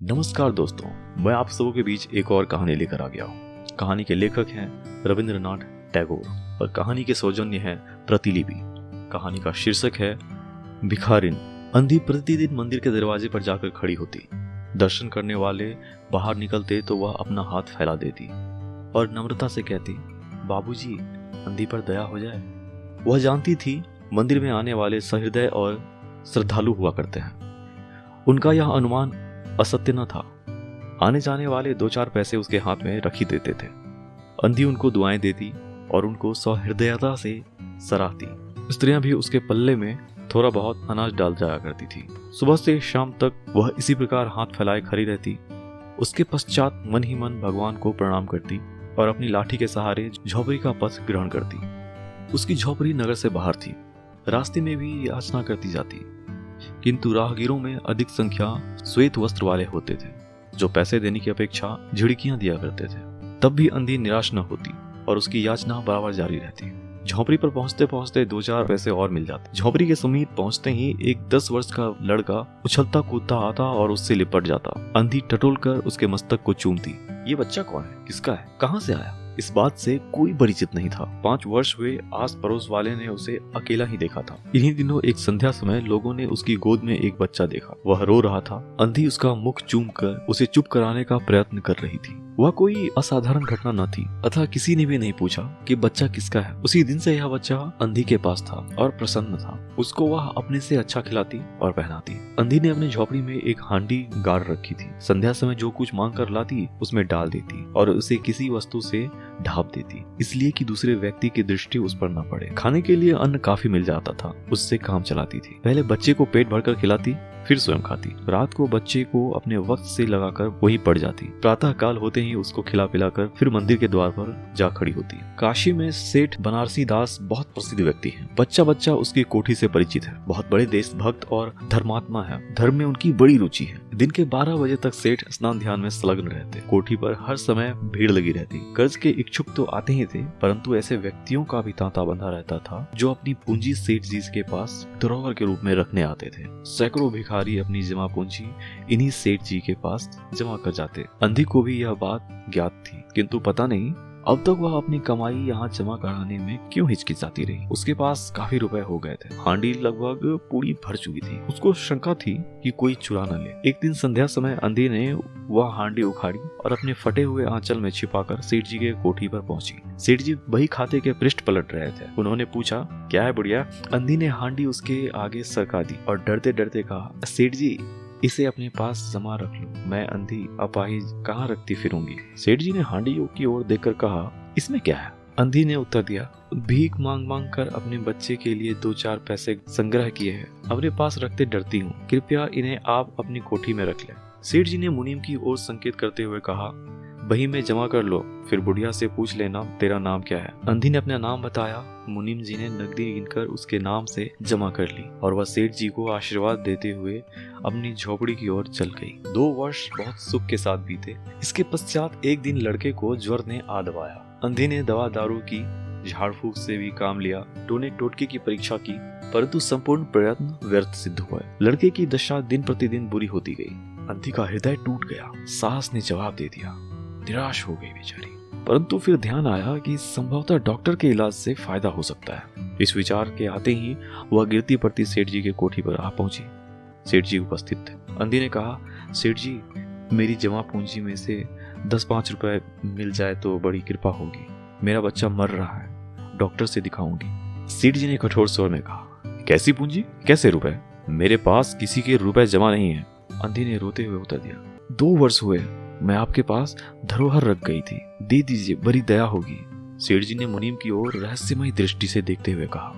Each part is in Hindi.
नमस्कार दोस्तों, मैं आप सबों के बीच एक और कहानी लेकर आ गया हूँ। कहानी के लेखक हैं रविंद्रनाथ टैगोर और कहानी के सौजन्य हैं प्रतिलिपि। कहानी का शीर्षक है भिखारिन। अंधी प्रतिदिन मंदिर के दरवाजे पर जाकर खड़ी होती। दर्शन करने वाले बाहर निकलते तो वह अपना हाथ फैला देती और नम्रता से कहती, बाबूजी, अंधी पर दया हो जाए। वह जानती थी मंदिर में आने वाले सहृदय और श्रद्धालु हुआ करते हैं। उनका यह अनुमान असत्य न था। आने जाने वाले 2-4 पैसे उसके हाथ में रख ही देते थे। अंधी उनको दुआएं देती और उनको सहृदयता से सराहती। स्त्रियां भी उसके पल्ले में थोड़ा बहुत अनाज डाल जाया करती थी। सुबह से शाम तक वह इसी प्रकार हाथ फैलाए खड़ी रहती। उसके पश्चात मन ही मन भगवान को प्रणाम करती और अपनी लाठी के सहारे झोपड़ी का पथ ग्रहण करती। उसकी झोपड़ी नगर से बाहर थी। रास्ते में भी याचना करती जाती, किंतु राहगीरों में अधिक संख्या श्वेत वस्त्र वाले होते थे, जो पैसे देने की अपेक्षा झिड़कियां दिया करते थे। तब भी अंधी निराश न होती और उसकी याचना बराबर जारी रहती। झोपड़ी पर पहुंचते पहुंचते 2-4 पैसे और मिल जाते। झोपड़ी के समीप पहुंचते ही एक 10 वर्ष का लड़का उछलता कूदता आता और उससे लिपट जाता। अंधी टटोल कर उसके मस्तक को चूमती। ये बच्चा कौन है, किसका है, कहाँ से आया? इस बात से कोई परिचित नहीं था। 5 वर्ष हुए आस पड़ोस वाले ने उसे अकेला ही देखा था। इन्हीं दिनों एक संध्या समय लोगों ने उसकी गोद में एक बच्चा देखा। वह रो रहा था। अंधी उसका मुख चूम कर उसे चुप कराने का प्रयत्न कर रही थी। वह कोई असाधारण घटना न थी, अतः किसी ने भी नहीं पूछा कि बच्चा किसका है। उसी दिन से यह बच्चा अंधी के पास था और प्रसन्न था। उसको वह अपने से अच्छा खिलाती और पहनाती। अंधी ने अपनी झोपड़ी में एक हांडी गाड़ रखी थी। संध्या समय जो कुछ मांग कर लाती उसमें डाल देती और उसे किसी वस्तु से ढाप देती, इसलिए कि दूसरे व्यक्ति की दृष्टि उस पर न पड़े। खाने के लिए अन्न काफी मिल जाता था, उससे काम चलाती थी। पहले बच्चे को पेट भरकर खिलाती, फिर स्वयं खाती। रात को बच्चे को अपने वक्त से लगाकर वही पड़ जाती। प्रातः काल होते ही उसको खिला पिलाकर फिर मंदिर के द्वार पर जा खड़ी होती। काशी में सेठ बनारसी दास बहुत प्रसिद्ध व्यक्ति हैं। बच्चा बच्चा उसकी कोठी से परिचित है। बहुत बड़े देशभक्त और धर्मात्मा है। धर्म में उनकी बड़ी रुचि है। दिन के 12 बजे तक सेठ स्नान ध्यान में संलग्न रहते। कोठी पर हर समय भीड़ लगी रहती। कर्ज के इच्छुक तो आते ही थे, परंतु ऐसे व्यक्तियों का भी तांता बंधा रहता था जो अपनी पूंजी सेठ जी के पास धरोहर के रूप में रखने आते थे। सैकड़ों भिखारी अपनी जमा पूंजी इन्हीं सेठ जी के पास जमा कर जाते। अंधी को भी यह बात ज्ञात थी, किंतु पता नहीं अब तक वह अपनी कमाई यहाँ जमा कराने में क्यों हिचकिचाती रही। उसके पास काफी रुपए हो गए थे। हांडी लगभग पूरी भर चुकी थी। उसको शंका थी कि कोई चुरा न ले। एक दिन संध्या समय अंधी ने वह हांडी उखाड़ी और अपने फटे हुए आंचल में छिपाकर सेठ जी के कोठी पर पहुंची। सेठ जी बही खाते के पृष्ठ पलट रहे थे। उन्होंने पूछा, क्या है बुढ़िया? अंधी ने हांडी उसके आगे सरका दी और डरते डरते कहा, सेठ जी, इसे अपने पास जमा रख लो। मैं अंधी अपाहिज कहाँ रखती फिरूंगी। सेठ जी ने हांडी की ओर देखकर कहा, इसमें क्या है? अंधी ने उत्तर दिया, भीख मांग मांग कर अपने बच्चे के लिए 2-4 पैसे संग्रह किए हैं। अपने पास रखते डरती हूँ। कृपया इन्हें आप अपनी कोठी में रख लें। सेठ जी ने मुनीम की ओर संकेत करते हुए कहा, बही में जमा कर लो, फिर बुढ़िया से पूछ लेना तेरा नाम क्या है। अंधी ने अपना नाम बताया। मुनीम जी ने नकदी गिनकर उसके नाम से जमा कर ली और वह सेठ जी को आशीर्वाद देते हुए अपनी झोपड़ी की ओर चल गई। 2 वर्ष बहुत सुख के साथ बीते। इसके पश्चात एक दिन लड़के को ज्वर ने आ दबाया। अंधी ने दवा दारू की, झाड़ फूक से भी काम लिया, टोने टोटके की परीक्षा की, परंतु संपूर्ण प्रयत्न व्यर्थ सिद्ध हुए। लड़के की दशा दिन प्रतिदिन बुरी होती गई। अंधी का हृदय टूट गया। सास ने जवाब दे दिया। निराश हो गई बेचारी। परंतु फिर ध्यान आया कि संभवतः डॉक्टर के इलाज से फायदा हो सकता है। इस विचार के आते ही वह गिरती पड़ती सेठ जी के कोठी पर आ पहुंची। सेठ जी उपस्थित थे। अंधी ने कहा, सेठ जी, मेरी जमा पूंजी में से 10-5 रुपए मिल जाए तो बड़ी कृपा होगी। मेरा बच्चा मर रहा है, डॉक्टर से दिखाऊंगी। सेठ जी ने कठोर स्वर में कहा, कैसी पूंजी, कैसे रुपए? मेरे पास किसी के रुपए जमा नहीं है। अंधी ने रोते हुए उत्तर दिया, 2 वर्ष हुए मैं आपके पास धरोहर रख गई थी, दे दीजिए, बड़ी दया होगी। सेठ जी ने मुनीम की ओर रहस्यमय दृष्टि से देखते हुए कहा,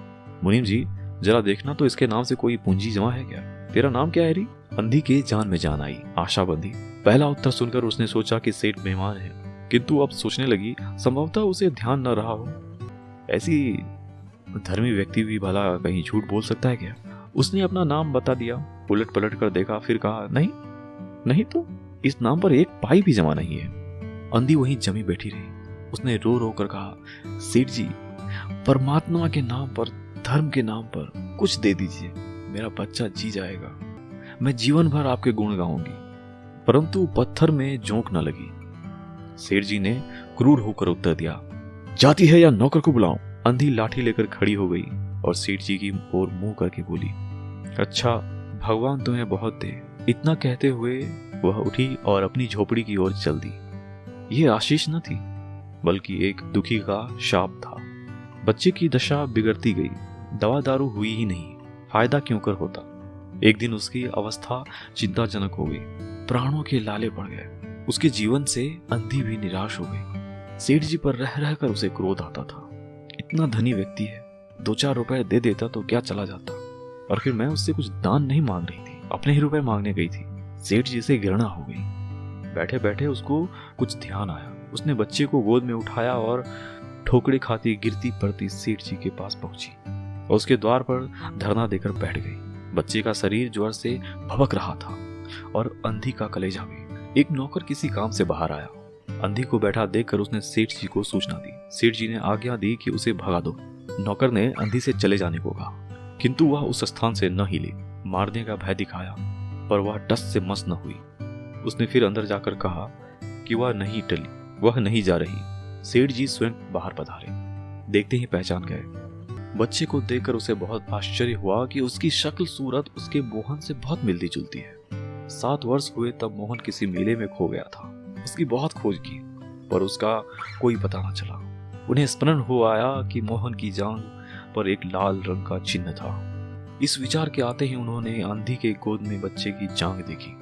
मुनीम जी, जरा देखना तो इसके नाम से कोई पूंजी जमा है क्या? तेरा नाम क्या है री? अंधी के जान में जान आई, आशा बंधी। पहला उत्तर सुनकर उसने सोचा कि सेठ मेहमान है, किंतु अब सोचने लगी संभवतः उसे ध्यान न रहा हो। ऐसी धर्मी व्यक्ति भी भला कहीं झूठ बोल सकता है क्या? उसने अपना नाम बता दिया। उलट पलट कर देखा, फिर कहा, नहीं तो इस नाम पर 1 पाई भी जमा नहीं है। अंधी वहीं जमी बैठी रही। उसने रो रो कर कहा, सेठ जी, परमात्मा के नाम पर, धर्म के नाम पर कुछ दे दीजिए। मेरा बच्चा जी जाएगा। मैं जीवन भर आपके गुण गाऊंगी। परंतु पत्थर में जोंक न लगी। सेठ जी ने क्रूर होकर उत्तर दिया, जाती है या नौकर को बुलाऊं? अंधी लाठी लेकर खड़ी हो गई और सेठ जी की ओर मुंह करके बोली, अच्छा, भगवान तुम्हें बहुत दे। इतना कहते हुए वह उठी और अपनी झोपड़ी की ओर चल दी। यह आशीष न थी, बल्कि एक दुखी का शाप था। बच्चे की दशा बिगड़ती गई, दवा दारू हुई ही नहीं, फायदा क्यों कर होता। एक दिन उसकी अवस्था चिंताजनक हो गई, प्राणों के लाले पड़ गए। उसके जीवन से अंधी भी निराश हो गई। सेठ जी पर रह रहकर उसे क्रोध आता था। इतना धनी व्यक्ति है, 2-4 रुपए दे देता तो क्या चला जाता, और फिर मैं उससे कुछ दान नहीं मांग रही थी, अपने ही रुपए मांगने गई थी। सेठ जी से घृणा हो गई। बैठे बैठे उसको कुछ ध्यान आया। उसने बच्चे को गोद में उठाया और ठोकरे खाती गिरती पड़ती सेठ जी के पास पहुंची और उसके द्वार पर धरना देकर बैठ गई। बच्चे का शरीर ज्वर से भभक रहा था और अंधी का कलेजा भी। एक नौकर किसी काम से बाहर आया। अंधी को बैठा देखकर उसने सेठ जी को सूचना दी। सेठ जी ने आज्ञा दी कि उसे भगा दो। नौकर ने अंधी से चले जाने को कहा, किंतु वह उस स्थान से न हिले। मारने का भय दिखाया, पर वह टस से मस न हुई। उसने फिर अंदर जाकर कहा कि वह नहीं टली, वह नहीं जा रही। सेठ जी स्वयं बाहर पधारे, देखते ही पहचान गए। बच्चे को देखकर उसे बहुत आश्चर्य हुआ कि उसकी शक्ल सूरत उसके मोहन से बहुत मिलती जुलती है। 7 वर्ष हुए तब मोहन किसी मेले में खो गया था। उसकी बहुत खोज की, पर उसका कोई पता न चला। उन्हें स्मरण हो आया कि मोहन की जांघ पर एक लाल रंग का चिन्ह था। इस विचार के आते ही उन्होंने आंधी के गोद में बच्चे की जांघ देखी।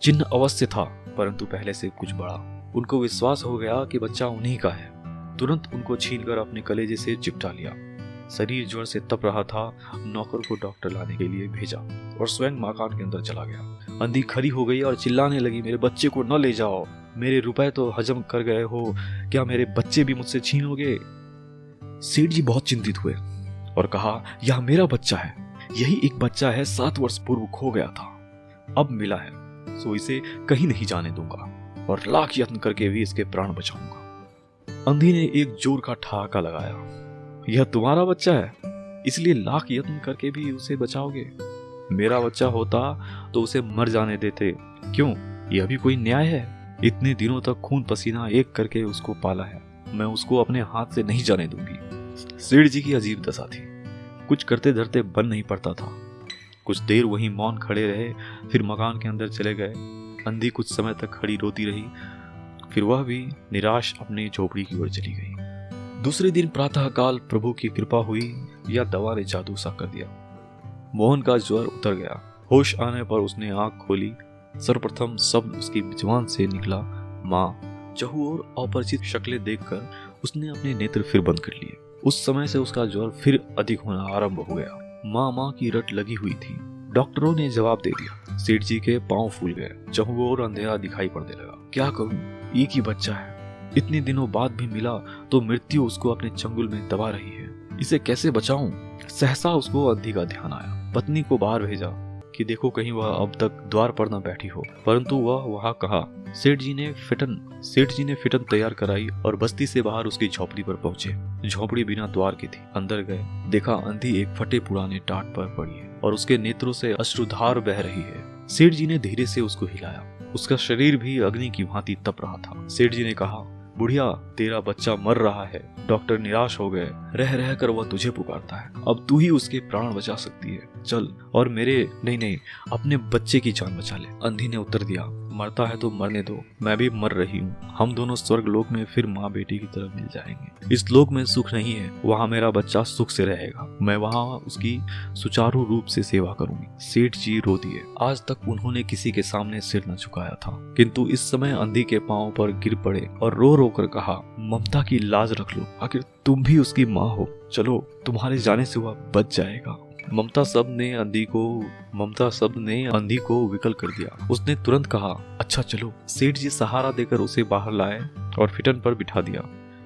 चिन्ह अवश्य था, परंतु पहले से कुछ बड़ा। उनको विश्वास हो गया कि बच्चा उन्हीं का है। तुरंत उनको छीनकर अपने कलेजे से चिपटा लिया। शरीर ज्वर से तप रहा था। नौकर को डॉक्टर लाने के लिए भेजा और स्वयं मकान के अंदर चला गया। अंधी खड़ी हो गई और चिल्लाने लगी, मेरे बच्चे को न ले जाओ, मेरे रुपए तो हजम कर गए हो, क्या मेरे बच्चे भी मुझसे छीनोगे? सेठ जी बहुत चिंतित हुए और कहा, यह मेरा बच्चा है, यही एक बच्चा है, 7 वर्ष पूर्व खो गया था, अब मिला है, सो इसे कहीं नहीं जाने दूंगा और लाख यत्न करके भी इसके प्राण बचाऊंगा। अंधी ने एक जोर का ठहाका लगाया, यह तुम्हारा बच्चा है, इसलिए लाख यत्न करके भी उसे बचाओगे? मेरा बच्चा होता तो उसे मर जाने देते। क्यों, यह भी कोई न्याय है? इतने दिनों तक खून पसीना एक करके उसको पाला है, मैं उसको अपने हाथ से नहीं जाने दूंगी। सेठ जी की अजीब दशा थी, कुछ करते धरते बन नहीं पड़ता था। कुछ देर वहीं मौन खड़े रहे, फिर मकान के अंदर चले गए। अंधी कुछ समय तक खड़ी रोती रही, फिर वह भी निराश अपनी झोपड़ी की ओर चली गई। दूसरे दिन प्रातःकाल प्रभु की कृपा हुई या दवा ने जादू सा कर दिया। मोहन का ज्वर उतर गया। होश आने पर उसने आंख खोली। सर्वप्रथम शब्द उसकी जुबान से निकला, माँ। चहु और अपरिचित शक्लें देखकर उसने अपने नेत्र फिर बंद कर लिए। उस समय से उसका ज्वर फिर अधिक होना आरंभ हो गया। माँ माँ की रट लगी हुई थी। डॉक्टरों ने जवाब दे दिया। सेठ जी के पांव फूल गए। चहु और अंधेरा दिखाई पड़ने लगा। क्या करूं, एक ही बच्चा है, इतने दिनों बाद भी मिला तो मृत्यु उसको अपने चंगुल में दबा रही है, इसे कैसे बचाऊं? सहसा उसको अंधी का ध्यान आया। पत्नी को बाहर भेजा कि देखो कहीं वह अब तक द्वार पर न बैठी हो, परंतु वह वहां कहा। सेठ जी ने फिटन तैयार कराई और बस्ती से बाहर उसकी झोपड़ी पर पहुंचे। झोपड़ी बिना द्वार की थी। अंदर गए, देखा अंधी एक फटे पुराने टाट पर पड़ी है और उसके नेत्रों से अश्रुधार बह रही है। सेठ जी ने धीरे से उसको हिलाया। उसका शरीर भी अग्नि की भांति तप रहा था। सेठ जी ने कहा, बुढ़िया, तेरा बच्चा मर रहा है, डॉक्टर निराश हो गए, रह रह कर वह तुझे पुकारता है, अब तू ही उसके प्राण बचा सकती है, चल और मेरे नहीं अपने बच्चे की जान बचा ले। अंधी ने उत्तर दिया, मरता है तो मरने दो, मैं भी मर रही हूँ, हम दोनों स्वर्ग लोक में फिर माँ बेटी की तरह मिल जाएंगे। इस लोक में सुख नहीं है, वहाँ मेरा बच्चा सुख से रहेगा, मैं वहाँ उसकी सुचारू रूप से सेवा करूंगी। सेठ जी रो दिए। आज तक उन्होंने किसी के सामने सिर न झुकाया था, किंतु इस समय अंधी के पांव पर गिर पड़े और रो रो कर कहा, ममता की लाज रख लो, आखिर तुम भी उसकी माँ हो, चलो तुम्हारे जाने से वह बच जाएगा। ममता शब्द ने अंधी को विकल कर दिया। उसने तुरंत कहा, अच्छा चलो। सेठ जी सहारा देकर उसे बाहर लाए और फिटन पर बिठा दिया।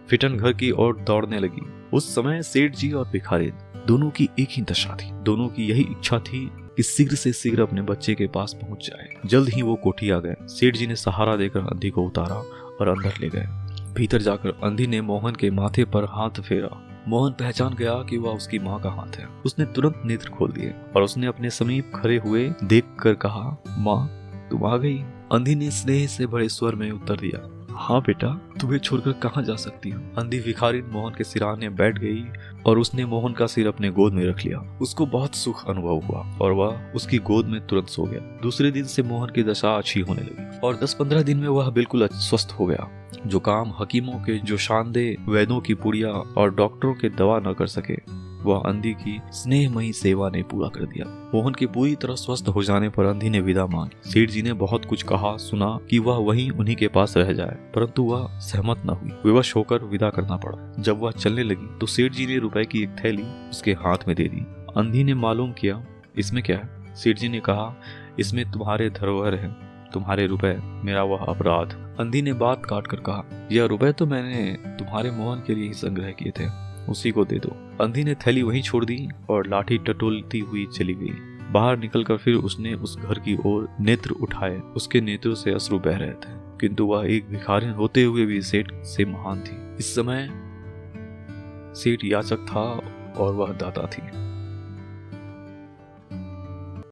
फिटन घर की ओर दौड़ने लगी। उस समय सेठ जी और भिखारी दोनों की एक ही दशा थी। दोनों की यही इच्छा थी कि शीघ्र से शीघ्र अपने बच्चे के पास पहुंच जाए। जल्द ही वो कोठी आ गए। सेठ जी ने सहारा देकर अंधी को उतारा और अंदर ले गए। भीतर जाकर अंधी ने मोहन के माथे पर हाथ फेरा। मोहन पहचान गया कि वह उसकी माँ का हाथ है। उसने तुरंत नेत्र खोल दिए और उसने अपने समीप खड़े हुए देखकर कहा, माँ तुम आ गई। अंधी ने स्नेह से भरे स्वर में उत्तर दिया, हाँ बेटा, तुम्हें छोड़कर कहाँ जा सकती हूँ। अंधी भिखारिन मोहन के सिरहाने बैठ गई और उसने मोहन का सिर अपने गोद में रख लिया। उसको बहुत सुख अनुभव हुआ और वह उसकी गोद में तुरंत सो गया। दूसरे दिन से मोहन की दशा अच्छी होने लगी और 10-15 दिन में वह बिल्कुल स्वस्थ हो गया। जो काम हकीमों के जो शानदेह, वैद्यों की पुड़िया और डॉक्टरों के दवा न कर सके, वह अंधी की स्नेहमयी सेवा ने पूरा कर दिया। मोहन के पूरी तरह स्वस्थ हो जाने पर अंधी ने विदा मांगी। सेठ जी ने बहुत कुछ कहा सुना कि वह वहीं उन्हीं के पास रह जाए, परंतु वह सहमत न हुई। विवश होकर विदा करना पड़ा। जब वह चलने लगी तो सेठ जी ने रुपए की एक थैली उसके हाथ में दे दी। अंधी ने मालूम किया, इसमें क्या है? सेठ जी ने कहा, इसमें तुम्हारे धरोहर है, तुम्हारे रुपए, मेरा वह अपराध। अंधी ने बात काट कर कहा, यह रुपए तो मैंने तुम्हारे मोहन के लिए ही संग्रह किए थे, उसी को दे दो। अंधी ने थैली वहीं छोड़ दी और लाठी टटोलती हुई चली गई। बाहर निकलकर फिर उसने उस घर की ओर नेत्र उठाए। उसके नेत्रों से अश्रु बह रहे थे, किंतु वह एक भिखारिन होते हुए भी सेठ से महान थी। इस समय सेठ याचक था और वह दाता थी।